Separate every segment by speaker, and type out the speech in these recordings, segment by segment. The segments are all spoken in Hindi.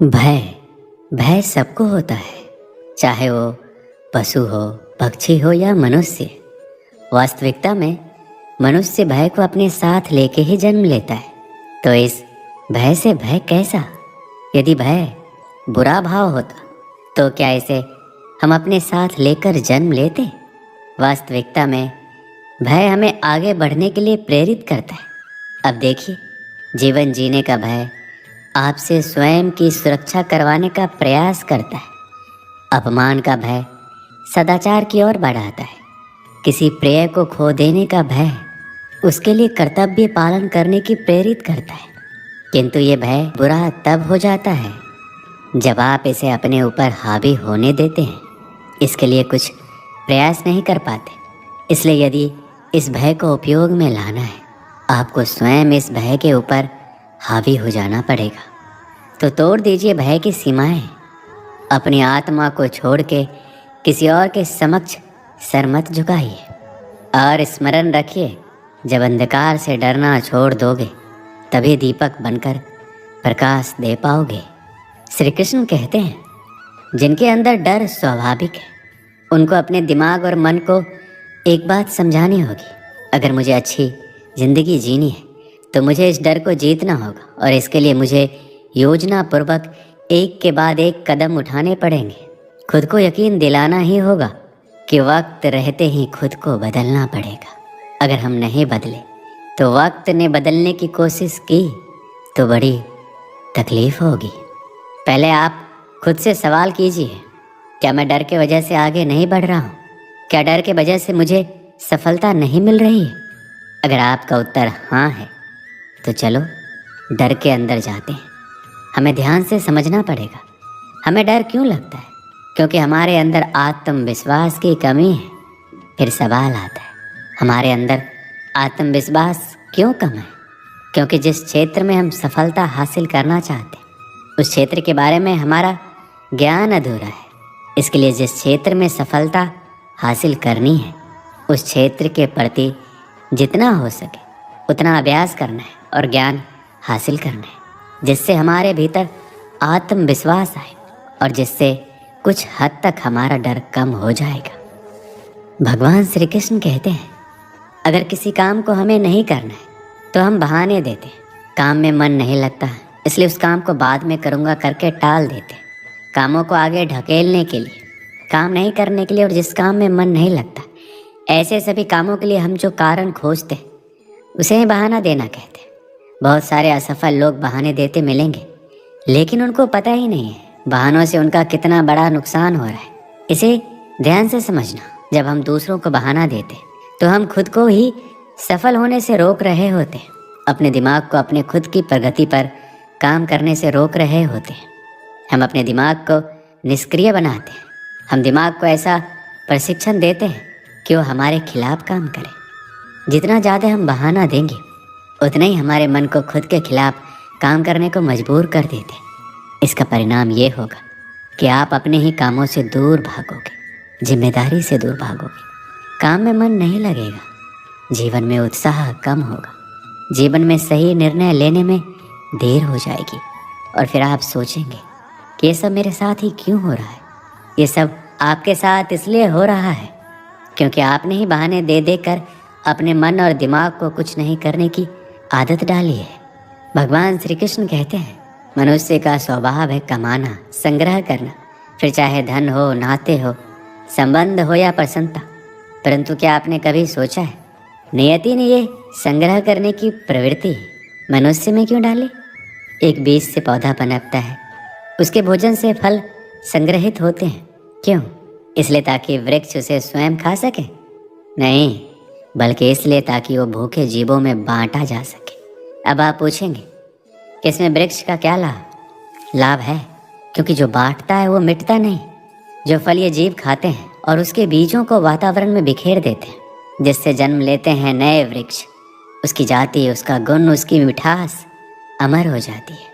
Speaker 1: भय भय सबको होता है, चाहे वो पशु हो, पक्षी हो या मनुष्य। वास्तविकता में मनुष्य भय को अपने साथ लेके ही जन्म लेता है। तो इस भय से भय कैसा? यदि भय बुरा भाव होता तो क्या इसे हम अपने साथ लेकर जन्म लेते? वास्तविकता में भय हमें आगे बढ़ने के लिए प्रेरित करता है। अब देखिए, जीवन जीने का भय आपसे स्वयं की सुरक्षा करवाने का प्रयास करता है। अपमान का भय सदाचार की ओर बढ़ाता है। किसी प्रिय को खो देने का भय उसके लिए कर्तव्य पालन करने की प्रेरित करता है। किंतु ये भय बुरा तब हो जाता है जब आप इसे अपने ऊपर हावी होने देते हैं, इसके लिए कुछ प्रयास नहीं कर पाते। इसलिए यदि इस भय को उपयोग में लाना है, आपको स्वयं इस भय के ऊपर हावी हो जाना पड़ेगा। तो तोड़ दीजिए भय की सीमाएं। अपनी आत्मा को छोड़ के किसी और के समक्ष सर मत झुकाइए और स्मरण रखिए, जब अंधकार से डरना छोड़ दोगे तभी दीपक बनकर प्रकाश दे पाओगे। श्री कृष्ण कहते हैं, जिनके अंदर डर स्वाभाविक है उनको अपने दिमाग और मन को एक बात समझानी होगी। अगर मुझे अच्छी जिंदगी जीनी है तो मुझे इस डर को जीतना होगा, और इसके लिए मुझे योजना पूर्वक एक के बाद एक कदम उठाने पड़ेंगे। खुद को यकीन दिलाना ही होगा कि वक्त रहते ही खुद को बदलना पड़ेगा। अगर हम नहीं बदले तो वक्त ने बदलने की कोशिश की तो बड़ी तकलीफ होगी। पहले आप खुद से सवाल कीजिए, क्या मैं डर के वजह से आगे नहीं बढ़ रहा हूँ? क्या डर के वजह से मुझे सफलता नहीं मिल रही है? अगर आपका उत्तर हाँ है तो चलो डर के अंदर जाते हैं। हमें ध्यान से समझना पड़ेगा, हमें डर क्यों लगता है? क्योंकि हमारे अंदर आत्मविश्वास की कमी है। फिर सवाल आता है, हमारे अंदर आत्मविश्वास क्यों कम है? क्योंकि जिस क्षेत्र में हम सफलता हासिल करना चाहते हैं उस क्षेत्र के बारे में हमारा ज्ञान अधूरा है। इसके लिए जिस क्षेत्र में सफलता हासिल करनी है उस क्षेत्र के प्रति जितना हो सके उतना अभ्यास करना है और ज्ञान हासिल करना है, जिससे हमारे भीतर आत्मविश्वास आए और जिससे कुछ हद तक हमारा डर कम हो जाएगा। भगवान श्री कृष्ण कहते हैं, अगर किसी काम को हमें नहीं करना है तो हम बहाने देते हैं। काम में मन नहीं लगता इसलिए उस काम को बाद में करूँगा करके टाल देते हैं। कामों को आगे ढकेलने के लिए, काम नहीं करने के लिए, और जिस काम में मन नहीं लगता ऐसे सभी कामों के लिए हम जो कारण खोजते हैं उसे ही बहाना देना कहते हैं। बहुत सारे असफल लोग बहाने देते मिलेंगे, लेकिन उनको पता ही नहीं है बहानों से उनका कितना बड़ा नुकसान हो रहा है। इसे ध्यान से समझना, जब हम दूसरों को बहाना देते तो हम खुद को ही सफल होने से रोक रहे होते हैं। अपने दिमाग को अपने खुद की प्रगति पर काम करने से रोक रहे होते हैं। हम अपने दिमाग को निष्क्रिय बनाते हैं। हम दिमाग को ऐसा प्रशिक्षण देते हैं कि वो हमारे खिलाफ काम करे। जितना ज़्यादा हम बहाना देंगे उतना ही हमारे मन को खुद के खिलाफ काम करने को मजबूर कर देते हैं। इसका परिणाम ये होगा कि आप अपने ही कामों से दूर भागोगे, जिम्मेदारी से दूर भागोगे, काम में मन नहीं लगेगा, जीवन में उत्साह कम होगा, जीवन में सही निर्णय लेने में देर हो जाएगी, और फिर आप सोचेंगे कि ये सब मेरे साथ ही क्यों हो रहा है? ये सब आपके साथ इसलिए हो रहा है क्योंकि आपने ही बहाने दे देकर अपने मन और दिमाग को कुछ नहीं करने की आदत डाली है। भगवान श्री कृष्ण कहते हैं, मनुष्य का स्वभाव है कमाना, संग्रह करना, फिर चाहे धन हो, नाते हो, संबंध हो या प्रसन्नता। परंतु क्या आपने कभी सोचा है, नियति ने ये संग्रह करने की प्रवृत्ति मनुष्य में क्यों डाली? एक बीज से पौधा पनपता है, उसके भोजन से फल संग्रहित होते हैं। क्यों? इसलिए ताकि वृक्ष उसे स्वयं खा सके? नहीं, बल्कि इसलिए ताकि वो भूखे जीवों में बांटा जा सके। अब आप पूछेंगे कि इसमें वृक्ष का क्या लाभ? लाभ है, क्योंकि जो बांटता है वो मिटता नहीं। जो फल ये जीव खाते हैं और उसके बीजों को वातावरण में बिखेर देते हैं, जिससे जन्म लेते हैं नए वृक्ष। उसकी जाति, उसका गुण, उसकी मिठास अमर हो जाती है।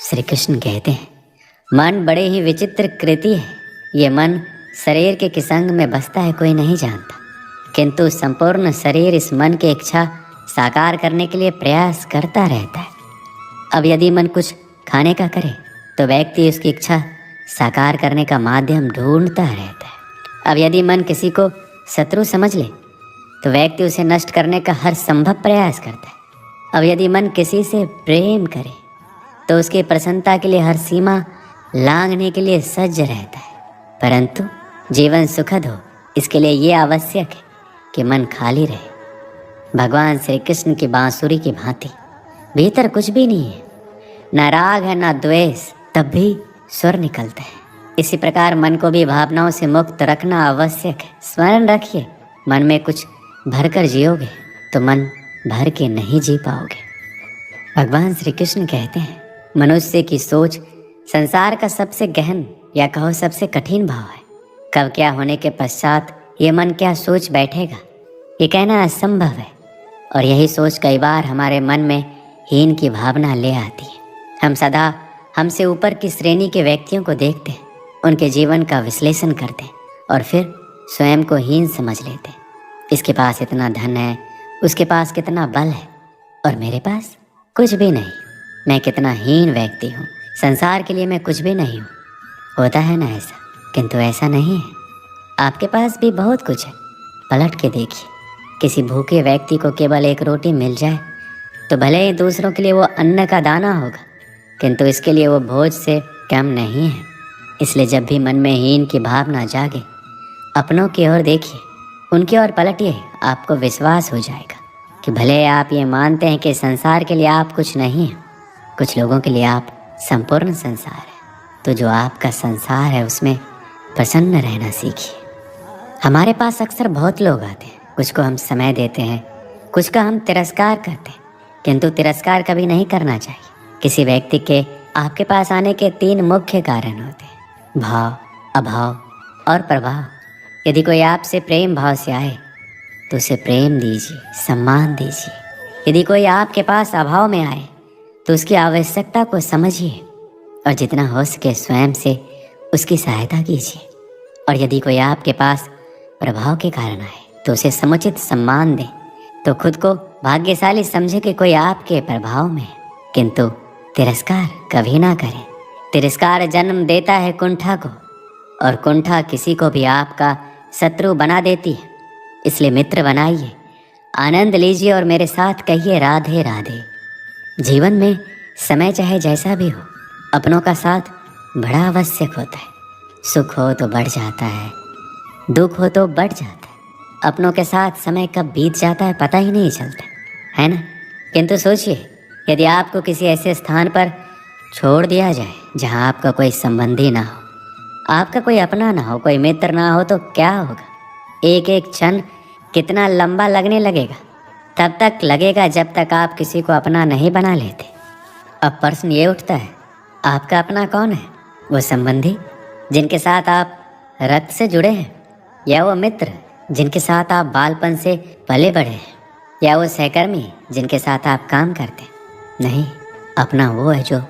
Speaker 1: श्री कृष्ण कहते हैं, मन बड़े ही विचित्र कृति है। ये मन शरीर के किस अंग में बसता है कोई नहीं जानता, किंतु संपूर्ण शरीर इस मन की इच्छा साकार करने के लिए प्रयास करता रहता है। अब यदि मन कुछ खाने का करे तो व्यक्ति उसकी इच्छा साकार करने का माध्यम ढूंढता रहता है। अब यदि मन किसी को शत्रु समझ ले तो व्यक्ति उसे नष्ट करने का हर संभव प्रयास करता है। अब यदि मन किसी से प्रेम करे तो उसकी प्रसन्नता के लिए हर सीमा लांघने के लिए सज्ज रहता है। परंतु जीवन सुखद हो इसके लिए ये आवश्यक है कि मन खाली रहे। भगवान श्री कृष्ण की बांसुरी की भांति भीतर कुछ भी नहीं है, न राग है न द्वेष, तब भी स्वर निकलता है। इसी प्रकार मन को भी भावनाओं से मुक्त रखना आवश्यक है। स्मरण रखिए, मन में कुछ भरकर जियोगे तो मन भर के नहीं जी पाओगे। भगवान श्री कृष्ण कहते हैं, मनुष्य की सोच संसार का सबसे गहन या कहो सबसे कठिन भाव है। कब क्या होने के पश्चात ये मन क्या सोच बैठेगा ये कहना असंभव है। और यही सोच कई बार हमारे मन में हीन की भावना ले आती है। हम सदा हमसे ऊपर की श्रेणी के व्यक्तियों को देखते हैं, उनके जीवन का विश्लेषण करते हैं और फिर स्वयं को हीन समझ लेते हैं। इसके पास इतना धन है, उसके पास कितना बल है और मेरे पास कुछ भी नहीं। मैं कितना हीन व्यक्ति हूँ, संसार के लिए मैं कुछ भी नहीं हूँ। होता है ना ऐसा, किंतु ऐसा नहीं है। आपके पास भी बहुत कुछ है। पलट के देखिए, किसी भूखे व्यक्ति को केवल एक रोटी मिल जाए तो भले ही दूसरों के लिए वो अन्न का दाना होगा, किंतु इसके लिए वो भोज से कम नहीं है। इसलिए जब भी मन में हीन की भावना जागे, अपनों की ओर देखिए, उनकी ओर पलटिए। आपको विश्वास हो जाएगा कि भले आप ये मानते हैं कि संसार के लिए आप कुछ नहीं हैं, कुछ लोगों के लिए आप संपूर्ण संसार है। तो जो आपका संसार है उसमें प्रसन्न रहना सीखिए। हमारे पास अक्सर बहुत लोग आते हैं, कुछ को हम समय देते हैं, कुछ का हम तिरस्कार करते हैं, किंतु तिरस्कार कभी नहीं करना चाहिए। किसी व्यक्ति के आपके पास आने के 3 मुख्य कारण होते हैं, भाव, अभाव और प्रभाव। यदि कोई आपसे प्रेम भाव से आए तो उसे प्रेम दीजिए, सम्मान दीजिए। यदि कोई आपके पास अभाव में आए तो उसकी आवश्यकता को समझिए और जितना हो सके स्वयं से उसकी सहायता कीजिए। और यदि कोई आपके पास प्रभाव के कारण आए तो उसे समुचित सम्मान दें। तो खुद को भाग्यशाली समझे कि कोई आपके प्रभाव में है, किंतु तिरस्कार कभी ना करें। तिरस्कार जन्म देता है कुंठा को, और कुंठा किसी को भी आपका शत्रु बना देती है। इसलिए मित्र बनाइए, आनंद लीजिए और मेरे साथ कहिए राधे राधे। जीवन में समय चाहे जैसा भी हो, अपनों का साथ बड़ा आवश्यक होता है। सुख हो तो बढ़ जाता है, दुख हो तो बढ़ जाता है। अपनों के साथ समय कब बीत जाता है पता ही नहीं चलता, है ना। किंतु सोचिए, यदि आपको किसी ऐसे स्थान पर छोड़ दिया जाए जहाँ आपका कोई संबंधी ना हो, आपका कोई अपना ना हो, कोई मित्र ना हो, तो क्या होगा। एक एक क्षण कितना लंबा लगने लगेगा। तब तक लगेगा जब तक आप किसी को अपना नहीं बना लेते। अब प्रश्न ये उठता है, आपका अपना कौन है? वो संबंधी जिनके साथ आप रक्त से जुड़े हैं, या वो मित्र जिनके साथ आप बालपन से पले बढ़े हैं, या वो सहकर्मी जिनके साथ आप काम करते हैं? नहीं, अपना वो है जो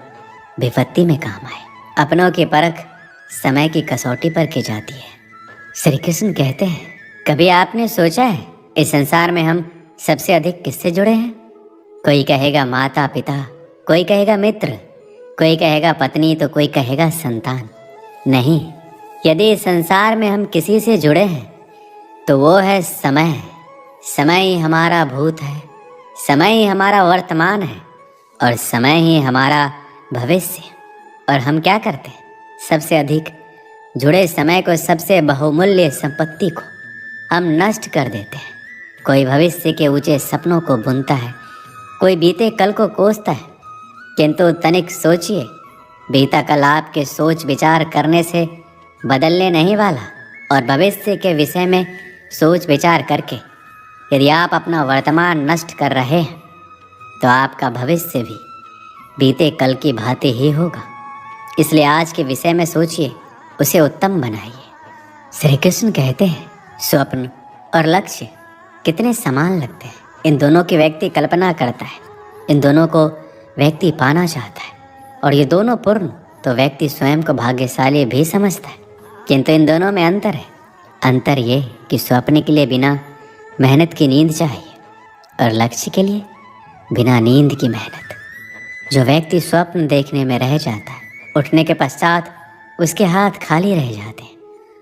Speaker 1: विपत्ति में काम आए। अपनों की परख समय की कसौटी पर की जाती है। श्री कृष्ण कहते हैं, कभी आपने सोचा है इस संसार में हम सबसे अधिक किससे जुड़े हैं? कोई कहेगा माता पिता, कोई कहेगा मित्र, कोई कहेगा पत्नी, तो कोई कहेगा संतान। नहीं, यदि इस संसार में हम किसी से जुड़े हैं तो वो है समय। समय ही हमारा भूत है, समय ही हमारा वर्तमान है और समय ही हमारा भविष्य। और हम क्या करते हैं? सबसे अधिक जुड़े समय को, सबसे बहुमूल्य संपत्ति को हम नष्ट कर देते हैं। कोई भविष्य के ऊंचे सपनों को बुनता है, कोई बीते कल को कोसता है, किंतु तनिक सोचिए, बीता कल आपके सोच विचार करने से बदलने नहीं वाला। और भविष्य के विषय में सोच विचार करके यदि आप अपना वर्तमान नष्ट कर रहे हैं तो आपका भविष्य भी बीते कल की भांति ही होगा। इसलिए आज के विषय में सोचिए, उसे उत्तम बनाइए। श्री कृष्ण कहते हैं, स्वप्न और लक्ष्य कितने समान लगते हैं। इन दोनों की व्यक्ति कल्पना करता है, इन दोनों को व्यक्ति पाना चाहता है, और ये दोनों पूर्ण तो व्यक्ति स्वयं को भाग्यशाली भी समझता है। किंतु इन दोनों में अंतर है। अंतर ये कि स्वप्न के लिए बिना मेहनत की नींद चाहिए और लक्ष्य के लिए बिना नींद की मेहनत। जो व्यक्ति स्वप्न देखने में रह जाता है उठने के पश्चात उसके हाथ खाली रह जाते हैं।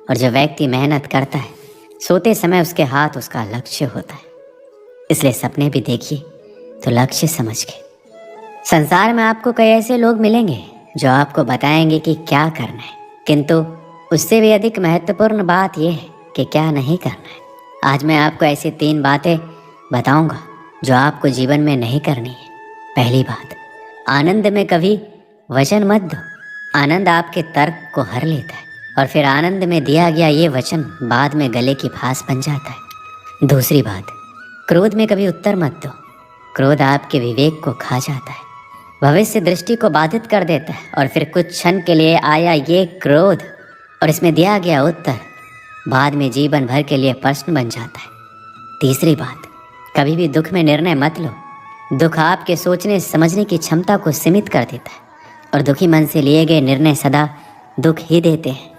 Speaker 1: और जो व्यक्ति मेहनत करता है, सोते समय उसके हाथ उसका लक्ष्य होता है। इसलिए सपने भी देखिए तो लक्ष्य समझ के। संसार में आपको कई ऐसे लोग मिलेंगे जो आपको बताएंगे कि क्या करना है, किंतु उससे भी अधिक महत्वपूर्ण बात यह है कि क्या नहीं करना है। आज मैं आपको ऐसी 3 बातें बताऊंगा जो आपको जीवन में नहीं करनी है। पहली बात, आनंद में कभी वचन मत दो। आनंद आपके तर्क को हर लेता है और फिर आनंद में दिया गया ये वचन बाद में गले की फांस बन जाता है। दूसरी बात, क्रोध में कभी उत्तर मत दो। क्रोध आपके विवेक को खा जाता है, भविष्य दृष्टि को बाधित कर देता है और फिर कुछ क्षण के लिए आया ये क्रोध और इसमें दिया गया उत्तर बाद में जीवन भर के लिए प्रश्न बन जाता है। तीसरी बात, कभी भी दुख में निर्णय मत लो। दुख आपके सोचने समझने की क्षमता को सीमित कर देता है और दुखी मन से लिए गए निर्णय सदा दुख ही देते हैं।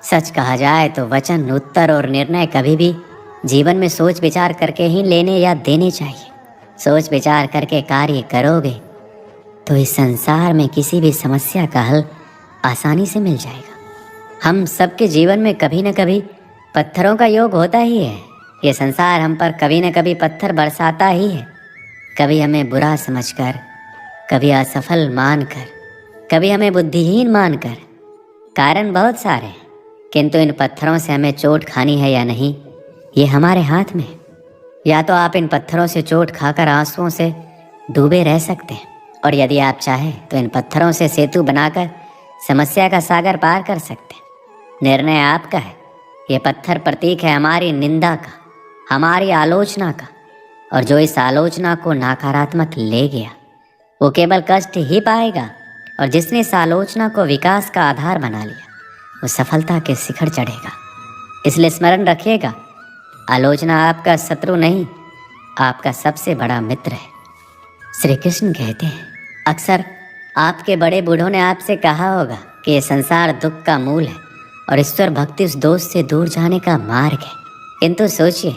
Speaker 1: सच कहा जाए तो वचन, उत्तर और निर्णय कभी भी जीवन में सोच विचार करके ही लेने या देने चाहिए। सोच विचार करके कार्य करोगे तो इस संसार में किसी भी समस्या का हल आसानी से मिल जाएगा। हम सबके जीवन में कभी न कभी पत्थरों का योग होता ही है। ये संसार हम पर कभी न कभी पत्थर बरसाता ही है, कभी हमें बुरा समझकर, कभी असफल मानकर, कभी हमें बुद्धिहीन मानकर। कारण बहुत सारे हैं, किंतु इन पत्थरों से हमें चोट खानी है या नहीं, ये हमारे हाथ में है। या तो आप इन पत्थरों से चोट खाकर आंसुओं से डूबे रह सकते हैं, और यदि आप चाहें तो इन पत्थरों से सेतु बनाकर समस्या का सागर पार कर सकते हैं। निर्णय आपका है। ये पत्थर प्रतीक है हमारी निंदा का, हमारी आलोचना का, और जो इस आलोचना को नकारात्मक ले गया वो केवल कष्ट ही पाएगा, और जिसने इस आलोचना को विकास का आधार बना लिया वो सफलता के शिखर चढ़ेगा। इसलिए स्मरण रखिएगा, आलोचना आपका शत्रु नहीं, आपका सबसे बड़ा मित्र है। श्री कृष्ण कहते हैं, अक्सर आपके बड़े बूढ़ों ने आपसे कहा होगा कि ये संसार दुख का मूल है और ईश्वर भक्ति उस दोस्त से दूर जाने का मार्ग है। किंतु सोचिए,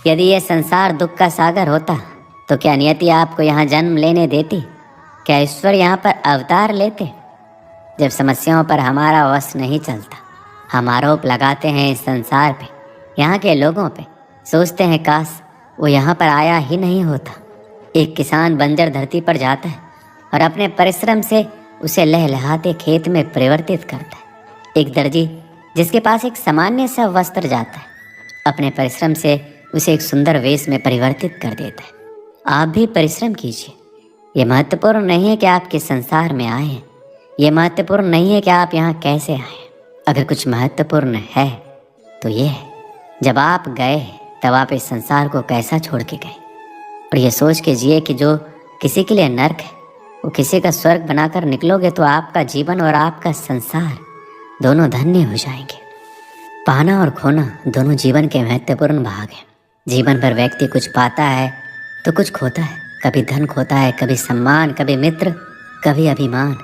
Speaker 1: यदि यह संसार दुख का सागर होता तो क्या नियति आपको यहाँ जन्म लेने देती? क्या ईश्वर यहाँ पर अवतार लेते? जब समस्याओं पर हमारा वश नहीं चलता, हम आरोप लगाते हैं इस संसार पे, यहाँ के लोगों पे, सोचते हैं काश वो यहाँ पर आया ही नहीं होता। एक किसान बंजर धरती पर जाता है और अपने परिश्रम से उसे लहलहाते खेत में परिवर्तित करता है। एक दर्जी जिसके पास एक सामान्य सा वस्त्र जाता है, अपने परिश्रम से उसे एक सुंदर वेश में परिवर्तित कर देता है। आप भी परिश्रम कीजिए। ये महत्वपूर्ण नहीं है कि आप किस संसार में आए हैं, ये महत्वपूर्ण नहीं है कि आप यहाँ कैसे आए। अगर कुछ महत्वपूर्ण है तो ये है, जब आप गए तब आप इस संसार को कैसा छोड़ के गए। और ये सोच के जिए कि जो किसी के लिए नर्क है वो किसी का स्वर्ग बनाकर निकलोगे तो आपका जीवन और आपका संसार दोनों धन्य हो जाएंगे। पाना और खोना दोनों जीवन के महत्वपूर्ण भाग हैं। जीवन भर व्यक्ति कुछ पाता है तो कुछ खोता है। कभी धन खोता है, कभी सम्मान, कभी मित्र, कभी अभिमान।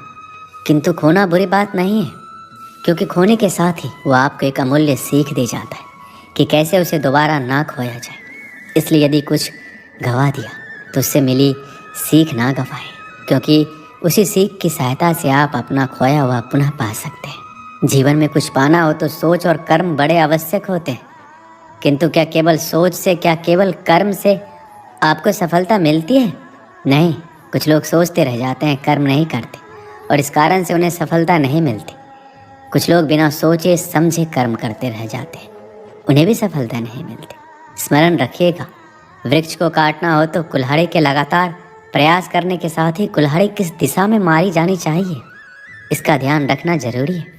Speaker 1: किंतु खोना बुरी बात नहीं है, क्योंकि खोने के साथ ही वो आपको एक अमूल्य सीख दे जाता है कि कैसे उसे दोबारा ना खोया जाए। इसलिए यदि कुछ गंवा दिया तो उससे मिली सीख ना गंवाएं, क्योंकि उसी सीख की सहायता से आप अपना खोया हुआ पुनः पा सकते हैं। जीवन में कुछ पाना हो तो सोच और कर्म बड़े आवश्यक होते हैं, किंतु क्या केवल सोच से, क्या केवल कर्म से आपको सफलता मिलती है? नहीं, कुछ लोग सोचते रह जाते हैं, कर्म नहीं करते, और इस कारण से उन्हें सफलता नहीं मिलती। कुछ लोग बिना सोचे समझे कर्म करते रह जाते हैं, उन्हें भी सफलता नहीं मिलती। स्मरण रखिएगा, वृक्ष को काटना हो तो कुल्हाड़ी के लगातार प्रयास करने के साथ ही कुल्हाड़ी किस दिशा में मारी जानी चाहिए, इसका ध्यान रखना जरूरी है।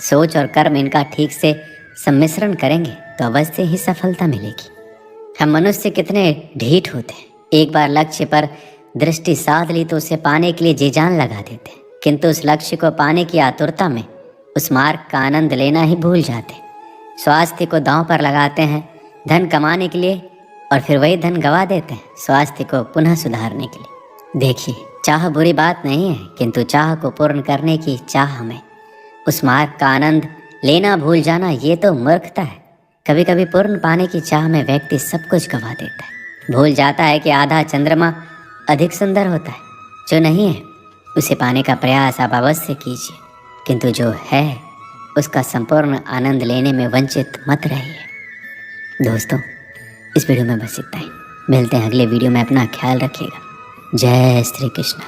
Speaker 1: सोच और कर्म इनका ठीक से सम्मिश्रण करेंगे तो अवश्य ही सफलता मिलेगी। हम मनुष्य कितने ढीठ होते हैं, एक बार लक्ष्य पर दृष्टि साध ली तो उसे पाने के लिए जी जान लगा देते हैं, किंतु उस लक्ष्य को पाने की आतुरता में उस मार्ग का आनंद लेना ही भूल जाते हैं। स्वास्थ्य को दांव पर लगाते हैं धन कमाने के लिए, और फिर वही धन गंवा देते हैं स्वास्थ्य को पुनः सुधारने के लिए। देखिए, चाह बुरी बात नहीं है, किंतु चाह को पूर्ण करने की चाह में उस मार्ग का आनंद लेना भूल जाना, ये तो मूर्खता है। कभी कभी पूर्ण पाने की चाह में व्यक्ति सब कुछ गंवा देता है, भूल जाता है कि आधा चंद्रमा अधिक सुंदर होता है। जो नहीं है उसे पाने का प्रयास आप अवश्य कीजिए। किंतु जो है उसका संपूर्ण आनंद लेने में वंचित मत रहिए। दोस्तों, इस वीडियो में बस इतना ही। मिलते हैं अगले वीडियो में। अपना ख्याल रखिएगा। जय श्री कृष्ण।